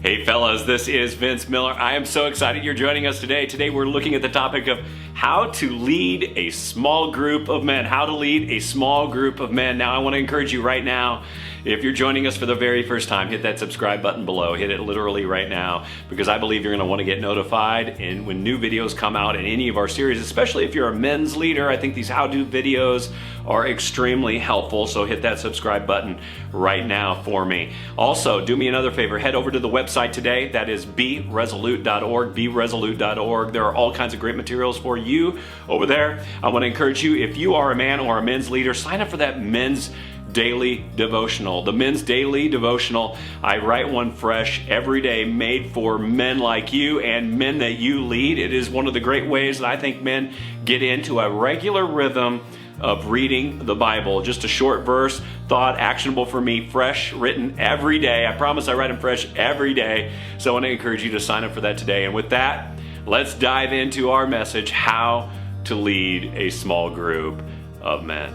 Hey fellas, this is Vince Miller. I am so excited you're joining us today. Today we're looking at the topic of how to lead a small group of men. How to lead a small group of men. Now I want to encourage you right now, if you're joining us for the very first time, hit that subscribe button below. Hit it literally right now, because I believe you're going to want to get notified and when new videos come out in any of our series, especially if you're a men's leader. I think these how-to videos are extremely helpful, so hit that subscribe button right now for me. Also, do me another favor, head over to the website today. That is beresolute.org, beresolute.org. There are all kinds of great materials for you over there. I want to encourage you, if you are a man or a men's leader, sign up for that men's daily devotional. The men's daily devotional, I write one fresh every day, made for men like you and men that you lead. It is one of the great ways that I think men get into a regular rhythm of reading the Bible. Just a short verse, thought, actionable for me, fresh, written every day. I promise I write them fresh every day. So I want to encourage you to sign up for that today. And with that, let's dive into our message, how to lead a small group of men.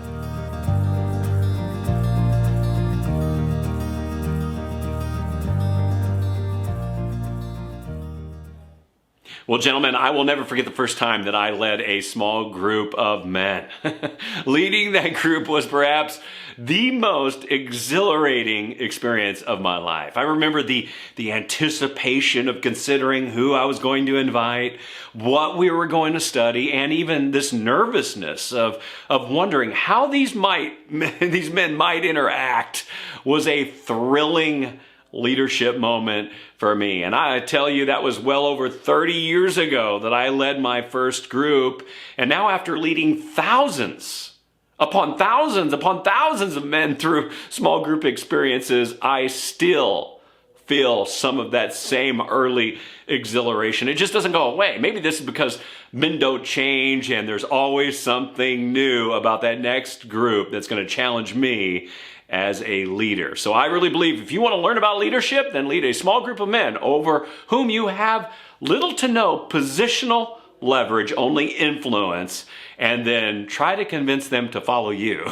Well, gentlemen, I will never forget the first time that I led a small group of men. Leading that group was perhaps the most exhilarating experience of my life. I remember the anticipation of considering who I was going to invite, what we were going to study, and even this nervousness of wondering how these men might interact was a thrilling leadership moment for me. And I tell you, that was well over 30 years ago that I led my first group. And now, after leading thousands upon thousands of men through small group experiences, I still feel some of that same early exhilaration. It just doesn't go away. Maybe this is because men don't change and there's always something new about that next group that's going to challenge me as a leader. So I really believe if you want to learn about leadership, then lead a small group of men over whom you have little to no positional leverage, only influence, and then try to convince them to follow you.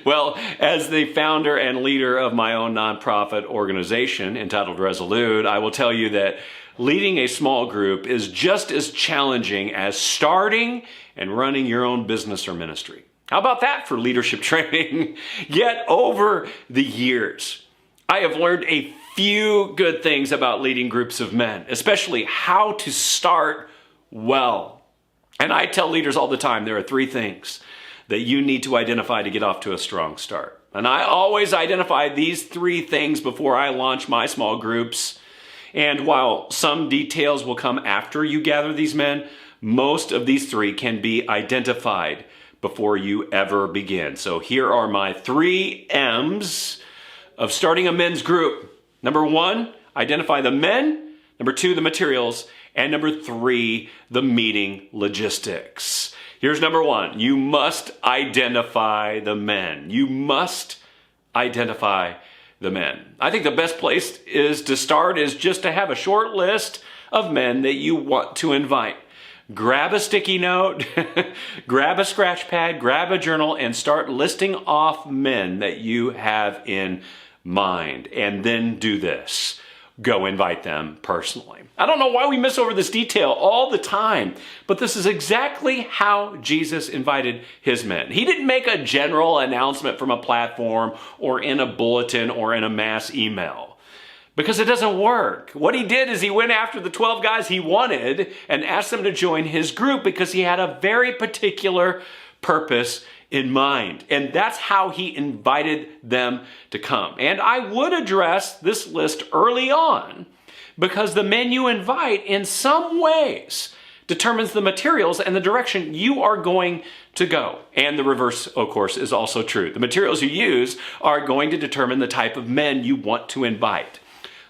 Well, as the founder and leader of my own nonprofit organization entitled Resolute, I will tell you that leading a small group is just as challenging as starting and running your own business or ministry. How about that for leadership training? Yet over the years, I have learned a few good things about leading groups of men, especially how to start well. And I tell leaders all the time, there are three things that you need to identify to get off to a strong start. And I always identify these three things before I launch my small groups. And while some details will come after you gather these men, most of these three can be identified before you ever begin. So here are my 3 M's of starting a men's group. Number 1, identify the men. Number 2, the materials. And number 3, the meeting logistics. Here's number 1. You must identify the men. You must identify the men. I think the best place to start is just to have a short list of men that you want to invite. Grab a sticky note, grab a scratch pad, grab a journal, and start listing off men that you have in mind. And then do this. Go invite them personally. I don't know why we miss over this detail all the time, but this is exactly how Jesus invited his men. He didn't make a general announcement from a platform or in a bulletin or in a mass email, because it doesn't work. What he did is he went after the 12 guys he wanted and asked them to join his group because he had a very particular purpose in mind. And that's how he invited them to come. And I would address this list early on, because the men you invite in some ways determines the materials and the direction you are going to go. And the reverse, of course, is also true. The materials you use are going to determine the type of men you want to invite.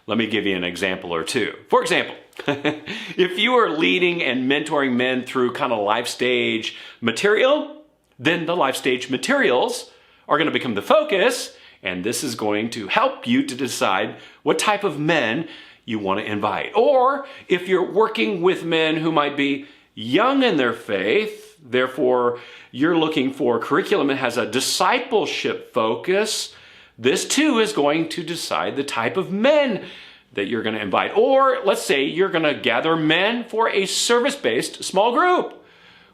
Let me give you an example or two. For example, if you are leading and mentoring men through kind of life stage material, then the life stage materials are going to become the focus, and this is going to help you to decide what type of men you want to invite. Or if you're working with men who might be young in their faith, therefore you're looking for curriculum that has a discipleship focus, this too is going to decide the type of men that you're going to invite. Or let's say you're going to gather men for a service-based small group.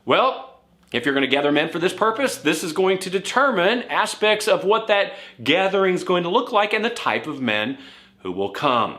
Well, if you're going to gather men for this purpose, this is going to determine aspects of what that gathering is going to look like and the type of men who will come.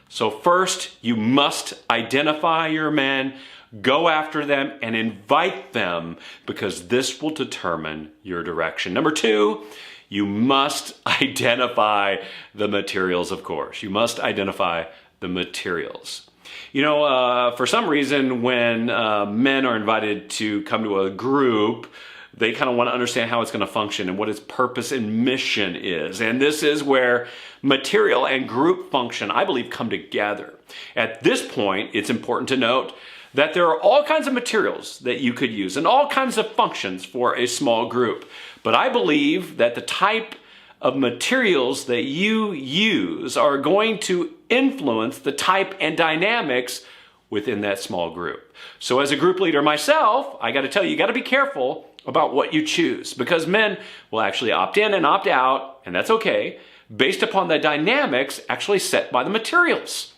So first, you must identify your men, go after them, and invite them, because this will determine your direction. Number two, you must identify the materials, of course. You must identify the materials. For some reason, when men are invited to come to a group, they kind of want to understand how it's going to function and what its purpose and mission is. And this is where material and group function, I believe, come together. At this point, it's important to note that there are all kinds of materials that you could use and all kinds of functions for a small group. But I believe that the type of materials that you use are going to influence the type and dynamics within that small group. So as a group leader myself, I got to tell you, you got to be careful about what you choose, because men will actually opt in and opt out, and that's okay, based upon the dynamics actually set by the materials.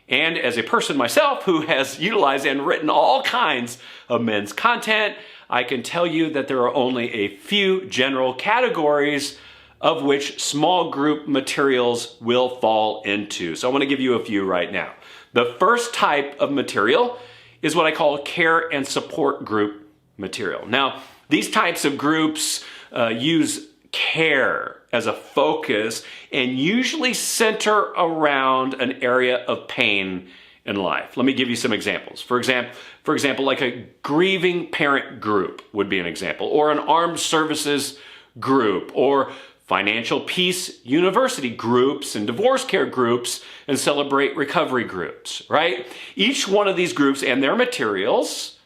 And as a person myself who has utilized and written all kinds of men's content, I can tell you that there are only a few general categories of which small group materials will fall into. So I want to give you a few right now. The first type of material is what I call care and support group material. Now, these types of groups use care as a focus and usually center around an area of pain in life. Let me give you some examples. For example, like a grieving parent group would be an example, or an armed services group, or financial peace university groups and divorce care groups and celebrate recovery groups, right? Each one of these groups and their materials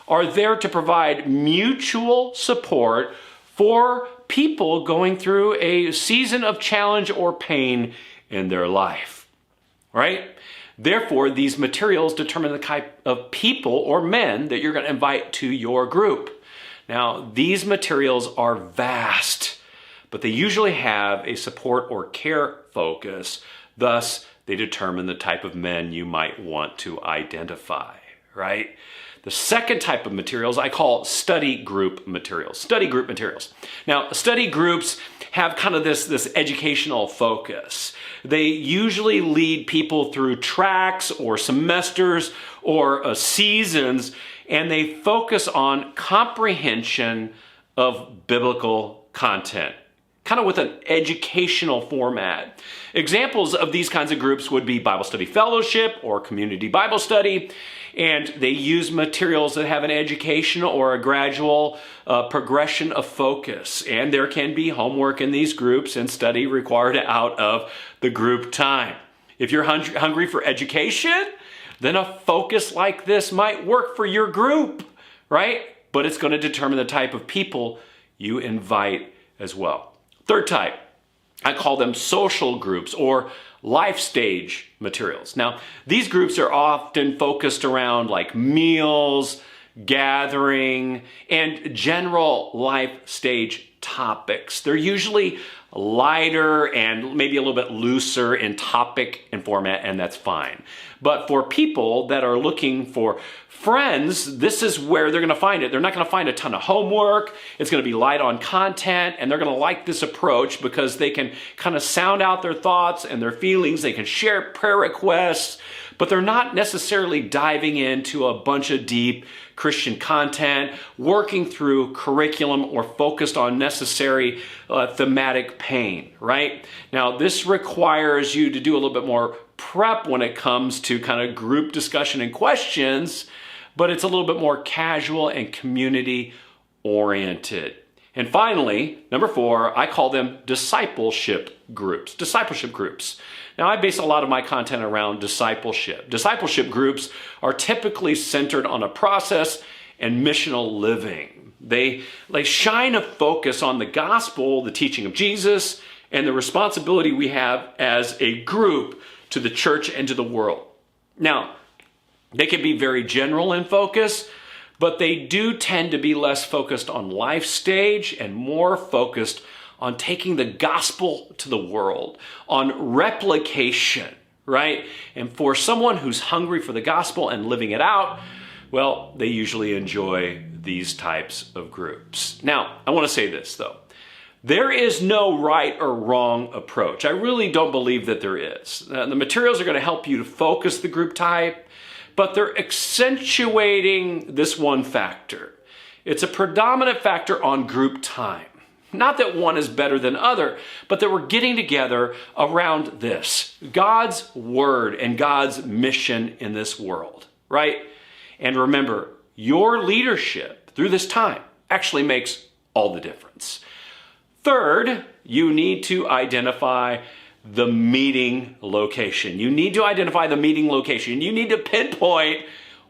are there to provide mutual support for people going through a season of challenge or pain in their life, right? Therefore, these materials determine the type of people or men that you're going to invite to your group. Now, these materials are vast, but they usually have a support or care focus. Thus, they determine the type of men you might want to identify, right? The second type of materials I call study group materials. Study group materials. Now, study groups have kind of this educational focus. They usually lead people through tracks or semesters or seasons, and they focus on comprehension of biblical content, kind of with an educational format. Examples of these kinds of groups would be Bible Study Fellowship or Community Bible Study, and they use materials that have an educational or a gradual progression of focus. And there can be homework in these groups and study required out of the group time. If you're hungry for education, then a focus like this might work for your group, right? But it's going to determine the type of people you invite as well. Third type, I call them social groups or life stage materials. Now, these groups are often focused around like meals, gathering, and general life stage topics. They're usually lighter and maybe a little bit looser in topic and format, and that's fine. But for people that are looking for friends, this is where they're going to find it. They're not going to find a ton of homework. It's going to be light on content, and they're going to like this approach because they can kind of sound out their thoughts and their feelings. They can share prayer requests, but they're not necessarily diving into a bunch of deep Christian content, working through curriculum, or focused on necessary thematic pain, right? Now, this requires you to do a little bit more prep when it comes to kind of group discussion and questions, but it's a little bit more casual and community oriented. And finally, number 4, I call them discipleship groups. Discipleship groups. Now, I base a lot of my content around discipleship. Discipleship groups are typically centered on a process and missional living. They shine a focus on the gospel, the teaching of Jesus, and the responsibility we have as a group to the church and to the world. Now, they can be very general in focus, but they do tend to be less focused on life stage and more focused on taking the gospel to the world, on replication, right? And for someone who's hungry for the gospel and living it out, well, they usually enjoy these types of groups. Now, I want to say this though. There is no right or wrong approach. I really don't believe that there is. The materials are going to help you to focus the group type, but they're accentuating this one factor. It's a predominant factor on group time. Not that one is better than other, but that we're getting together around this, God's word and God's mission in this world, right? And remember, your leadership through this time actually makes all the difference. Third, you need to identify the meeting location. You need to identify the meeting location. You need to pinpoint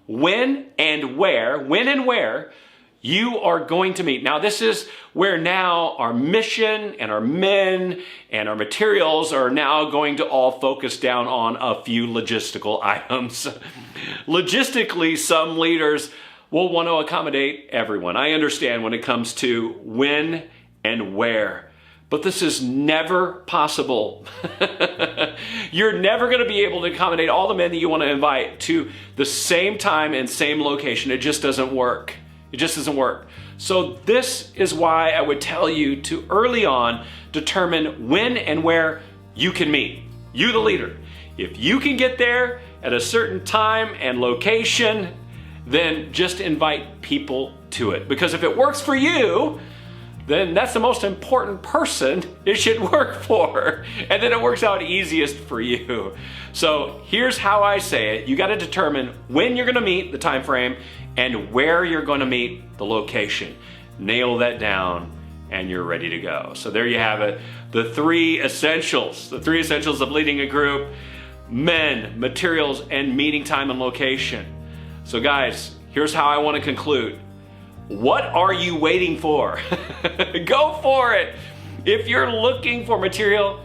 when and where you are going to meet. Now, this is where now our mission and our men and our materials are now going to all focus down on a few logistical items. Logistically, some leaders will want to accommodate everyone. I understand when it comes to when and where, but this is never possible. You're never going to be able to accommodate all the men that you want to invite to the same time and same location. It just doesn't work. It just doesn't work. So this is why I would tell you to early on determine when and where you can meet. You, the leader. If you can get there at a certain time and location, then just invite people to it. Because if it works for you, then that's the most important person it should work for. And then it works out easiest for you. So here's how I say it. You got to determine when you're going to meet, the time frame, and where you're going to meet, the location. Nail that down and you're ready to go. So there you have it. The three essentials of leading a group: men, materials, and meeting time and location. So guys, here's how I want to conclude. What are you waiting for? Go for it. If you're looking for material,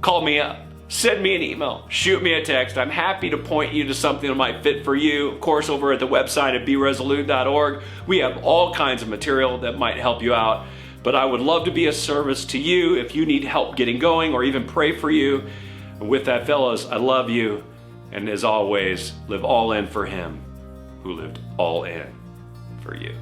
call me up. Send me an email. Shoot me a text. I'm happy to point you to something that might fit for you. Of course, over at the website at beresolute.org, we have all kinds of material that might help you out. But I would love to be a service to you if you need help getting going or even pray for you. And with that, fellas, I love you. And as always, live all in for Him who lived all in for you.